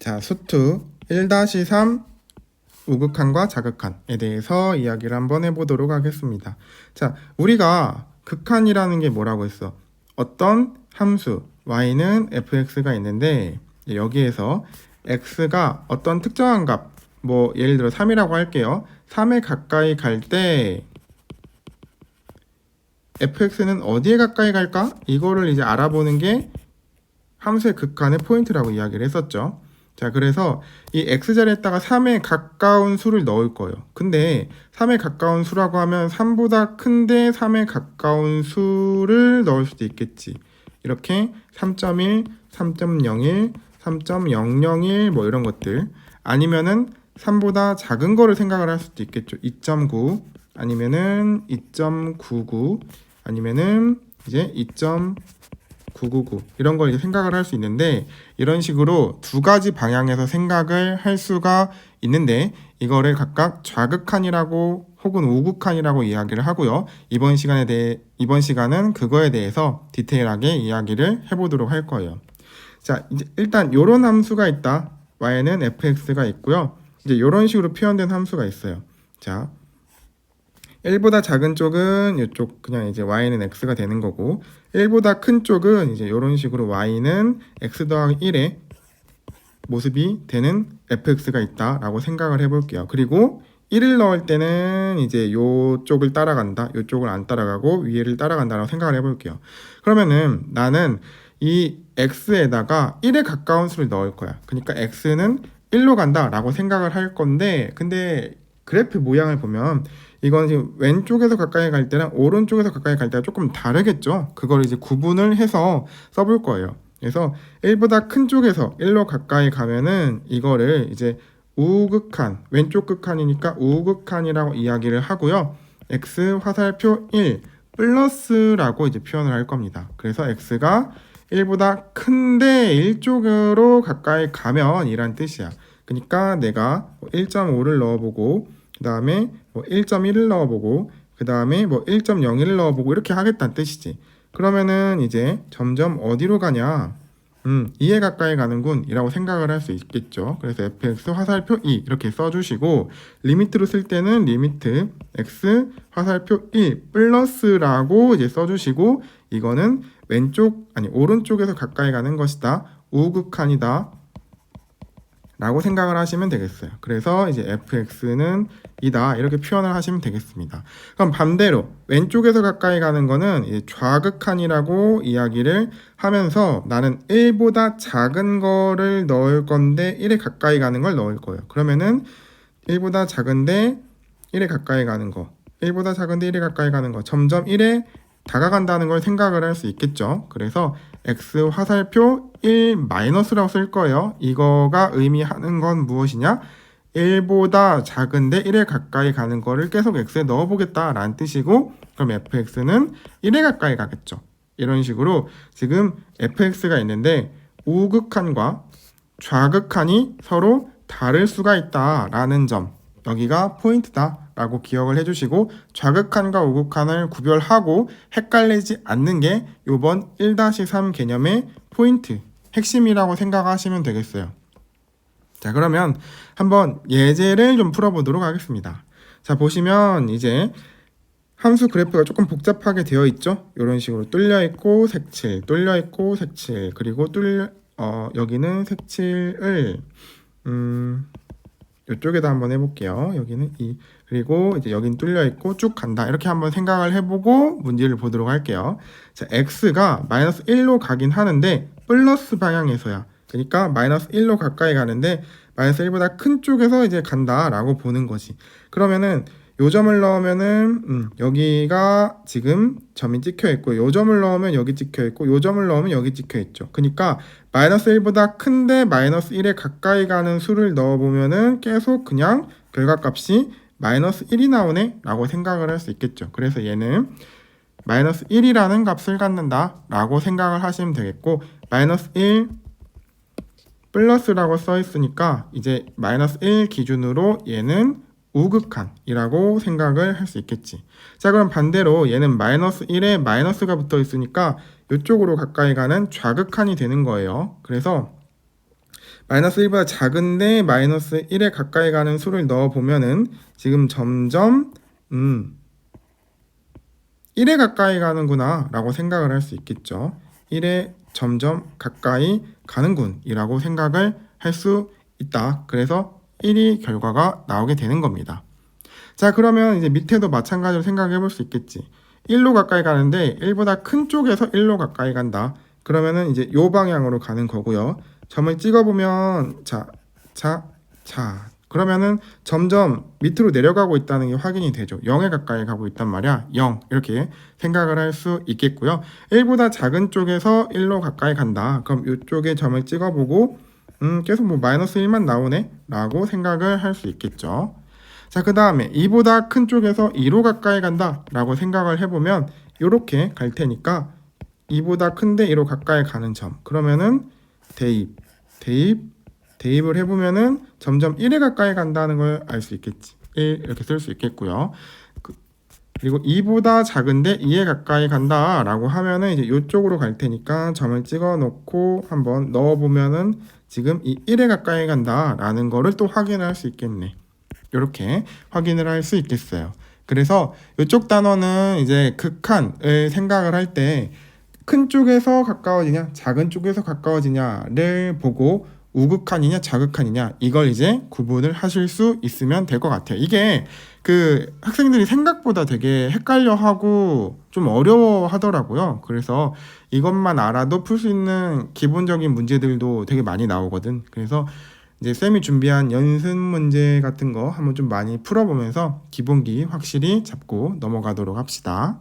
자, 수투 1-3 우극한과 자극한에 대해서 이야기를 한번 해보도록 하겠습니다. 자, 우리가 극한이라는 게 뭐라고 했어? 어떤 함수 y는 fx가 있는데 여기에서 x가 어떤 특정한 값, 뭐 예를 들어 3이라고 할게요. 3에 가까이 갈 때 fx는 어디에 가까이 갈까? 이거를 이제 알아보는 게 함수의 극한의 포인트라고 이야기를 했었죠. 자, 그래서 이 x자리에다가 3에 가까운 수를 넣을 거예요. 근데 3에 가까운 수라고 하면 3보다 큰데 3에 가까운 수를 넣을 수도 있겠지. 이렇게 3.1, 3.01, 3.001 뭐 이런 것들, 아니면은 3보다 작은 거를 생각을 할 수도 있겠죠. 2.9 아니면은 2.99 아니면은 이제 2.999 이런 걸 이제 생각을 할 수 있는데, 이런 식으로 두 가지 방향에서 생각을 할 수가 있는데, 이거를 각각 좌극한이라고 혹은 우극한이라고 이야기를 하고요. 이번 시간은 그거에 대해서 디테일하게 이야기를 해보도록 할 거예요. 자, 이제 일단 요런 함수가 있다. y는 fx가 있고요. 이제 요런 식으로 표현된 함수가 있어요. 자, 1보다 작은 쪽은 이쪽 그냥 이제 y는 x가 되는 거고, 1보다 큰 쪽은 이제 이런 식으로 y는 x 더하기 1의 모습이 되는 fx가 있다라고 생각을 해볼게요. 그리고 1을 넣을 때는 이제 요쪽을 따라간다, 요쪽을 안 따라가고 위에를 따라간다라고 생각을 해볼게요. 그러면은 나는 이 x에다가 1에 가까운 수를 넣을 거야. 그러니까 x는 1로 간다라고 생각을 할 건데, 근데 그래프 모양을 보면 이건 지금 왼쪽에서 가까이 갈 때랑 오른쪽에서 가까이 갈 때가 조금 다르겠죠. 그걸 이제 구분을 해서 써볼 거예요. 그래서 1보다 큰 쪽에서 1로 가까이 가면은 이거를 이제 우극한, 왼쪽 극한이니까 우극한이라고 이야기를 하고요. x 화살표 1 플러스라고 이제 표현을 할 겁니다. 그래서 x가 1보다 큰데 1쪽으로 가까이 가면 이란 뜻이야. 그러니까 내가 1.5를 넣어보고, 그 다음에 뭐 1.1을 넣어보고, 그 다음에 뭐 1.01을 넣어보고 이렇게 하겠다는 뜻이지. 그러면은 이제 점점 어디로 가냐? 2에 가까이 가는군 이라고 생각을 할 수 있겠죠. 그래서 fx 화살표 2 이렇게 써주시고, 리미트로 쓸 때는 리미트 x 화살표 1 플러스라고 이제 써주시고, 이거는 오른쪽에서 가까이 가는 것이다, 우극한이다 라고 생각을 하시면 되겠어요. 그래서 이제 fx는 이다 이렇게 표현을 하시면 되겠습니다. 그럼 반대로 왼쪽에서 가까이 가는 거는 이제 좌극한이라고 이야기를 하면서 나는 1보다 작은 거를 넣을 건데 1에 가까이 가는 걸 넣을 거예요. 그러면은 1보다 작은데 1에 가까이 가는 거, 1보다 작은데 1에 가까이 가는 거, 점점 1에 다가간다는 걸 생각을 할 수 있겠죠. 그래서 x 화살표 1 마이너스라고 쓸 거예요. 이거가 의미하는 건 무엇이냐? 1보다 작은데 1에 가까이 가는 거를 계속 x에 넣어보겠다 라는 뜻이고, 그럼 fx는 1에 가까이 가겠죠. 이런 식으로 지금 fx가 있는데 우극한과 좌극한이 서로 다를 수가 있다 라는 점, 여기가 포인트다 라고 기억을 해주시고, 좌극한과 우극한을 구별하고 헷갈리지 않는 게 이번 1-3 개념의 포인트, 핵심이라고 생각하시면 되겠어요. 자, 그러면 한번 예제를 좀 풀어보도록 하겠습니다. 자, 보시면 이제 함수 그래프가 조금 복잡하게 되어 있죠. 이런 식으로 뚫려 있고 색칠, 뚫려 있고 색칠, 그리고 여기는 색칠을 이쪽에다 한번 해볼게요. 여기는 그리고 이제 여긴 뚫려 있고 쭉 간다 이렇게 한번 생각을 해보고 문제를 보도록 할게요. 자, x가 마이너스 1로 가긴 하는데 플러스 방향에서야. 그러니까 마이너스 1로 가까이 가는데 마이너스 1보다 큰 쪽에서 이제 간다라고 보는 거지. 그러면은 요 점을 넣으면은 여기가 지금 점이 찍혀 있고, 요 점을 넣으면 여기 찍혀 있고, 요 점을 넣으면 여기 찍혀 있죠. 그러니까 마이너스 1보다 큰데 마이너스 1에 가까이 가는 수를 넣어보면은 계속 그냥 결과값이 마이너스 1이 나오네 라고 생각을 할 수 있겠죠. 그래서 얘는 마이너스 1이라는 값을 갖는다 라고 생각을 하시면 되겠고, 마이너스 1 플러스라고 써 있으니까 이제 마이너스 1 기준으로 얘는 우극한이라고 생각을 할 수 있겠지. 자, 그럼 반대로 얘는 마이너스 1에 마이너스가 붙어 있으니까 이쪽으로 가까이 가는 좌극한이 되는 거예요. 그래서 마이너스 1보다 작은데 마이너스 1에 가까이 가는 수를 넣어보면은 지금 점점 1에 가까이 가는구나 라고 생각을 할 수 있겠죠. 1에 점점 가까이 가는군 이라고 생각을 할 수 있다. 그래서 1이 결과가 나오게 되는 겁니다. 자, 그러면 이제 밑에도 마찬가지로 생각해 볼 수 있겠지. 1로 가까이 가는데 1보다 큰 쪽에서 1로 가까이 간다. 그러면은 이제 요 방향으로 가는 거고요. 점을 찍어보면 그러면은 점점 밑으로 내려가고 있다는 게 확인이 되죠. 0에 가까이 가고 있단 말이야. 0 이렇게 생각을 할 수 있겠고요. 1보다 작은 쪽에서 1로 가까이 간다. 그럼 이쪽에 점을 찍어보고 계속 뭐 마이너스 1만 나오네 라고 생각을 할 수 있겠죠. 자, 그 다음에 2보다 큰 쪽에서 2로 가까이 간다 라고 생각을 해보면 이렇게 갈 테니까 2보다 큰데 2로 가까이 가는 점, 그러면은 대입을 해보면은 점점 1에 가까이 간다는 걸 알 수 있겠지. 1 이렇게 쓸 수 있겠고요. 그리고 2보다 작은데 2에 가까이 간다 라고 하면은 이제 이쪽으로 갈 테니까 점을 찍어 놓고 한번 넣어 보면은 지금 이 1에 가까이 간다 라는 거를 또 확인할 수 있겠네. 이렇게 확인을 할 수 있겠어요. 그래서 이쪽 단어는 이제 극한을 생각을 할 때 큰 쪽에서 가까워지냐 작은 쪽에서 가까워지냐를 보고 우극한이냐 자극한이냐 이걸 이제 구분을 하실 수 있으면 될 것 같아요. 이게 그 학생들이 생각보다 되게 헷갈려하고 좀 어려워하더라고요. 그래서 이것만 알아도 풀 수 있는 기본적인 문제들도 되게 많이 나오거든. 그래서 이제 쌤이 준비한 연습 문제 같은 거 한번 좀 많이 풀어보면서 기본기 확실히 잡고 넘어가도록 합시다.